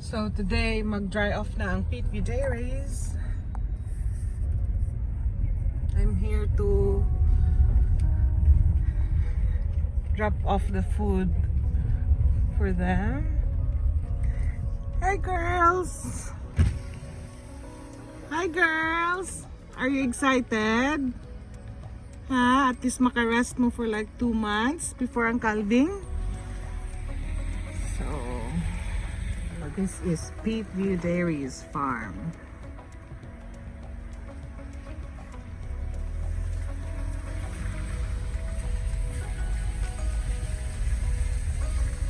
So today, mag-dry off na ang Peatview Dairies. I'm here to drop off the food for them. Hi girls! Hi girls! Are you excited? Ha? At least makarest mo for like 2 months before ang calving? So, this is Peatview Dairies farm.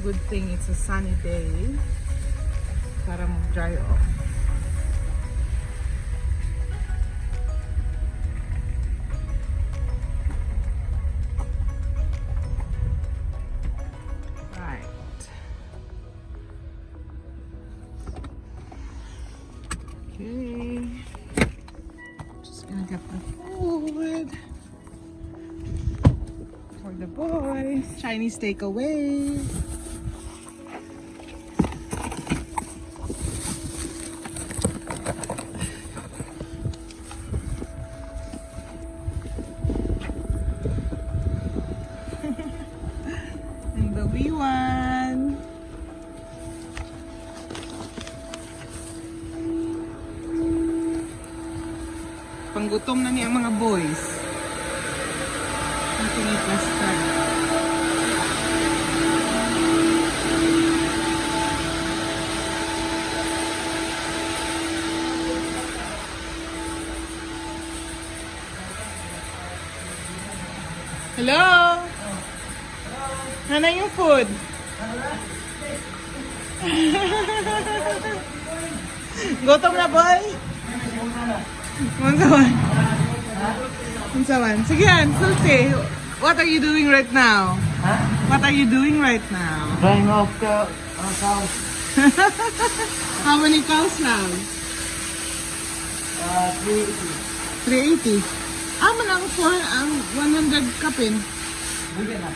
Good thing it's a sunny day para mag-dry off. Okay, just gonna get the food for the boys. Chinese takeaway. And the wee one. Panggutom na niya ang mga boys. Ang piniplastar. Hello? Ano yung food? Gutom na boy? Unsawan. Sige yan, Sulti. What are you doing right now? Huh? What are you doing right now? Drying off the cows. How many cows now? 380. 380. Man ang 100 kapin. Bigyan na.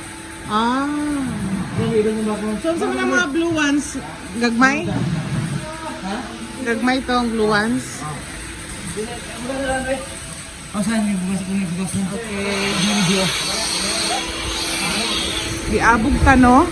So, sa mga blue ones, gagmay? Ha? Gagmay to ang blue ones? Saan yung bukas kung nagbukas mo? Okay. Video. Diabog ta, no?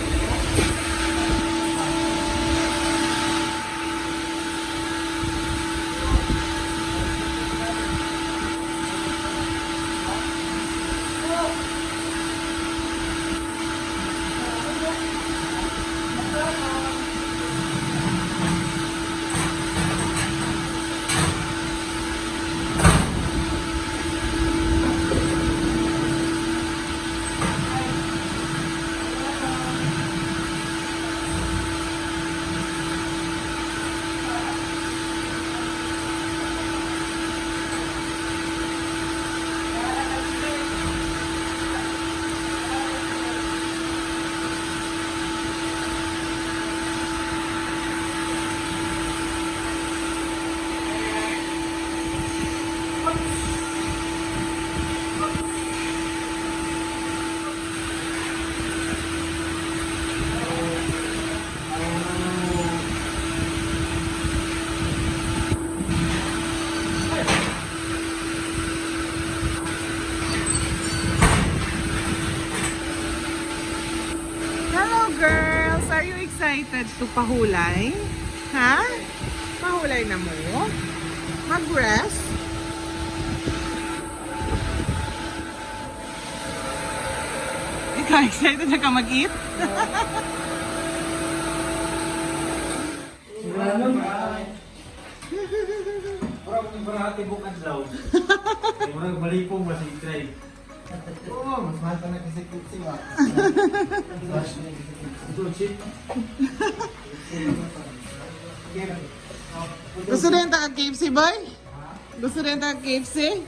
Girls, are you excited to pahulay? Ha? Pahulay na mo? Mag-rest? Ikaw excited na ka mag-eat? Parang bukad daw. Parang malipong masigtray. Oo, mas mahal pa na kasi kutsi ba? Gusto rin ta KFC, boy? Gusto rin ta KFC?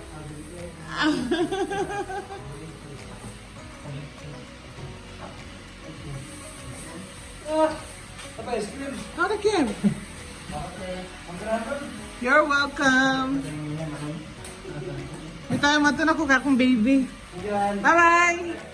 How to Kim? You're welcome. Di tayo matunan ko kakong baby. Bye-bye!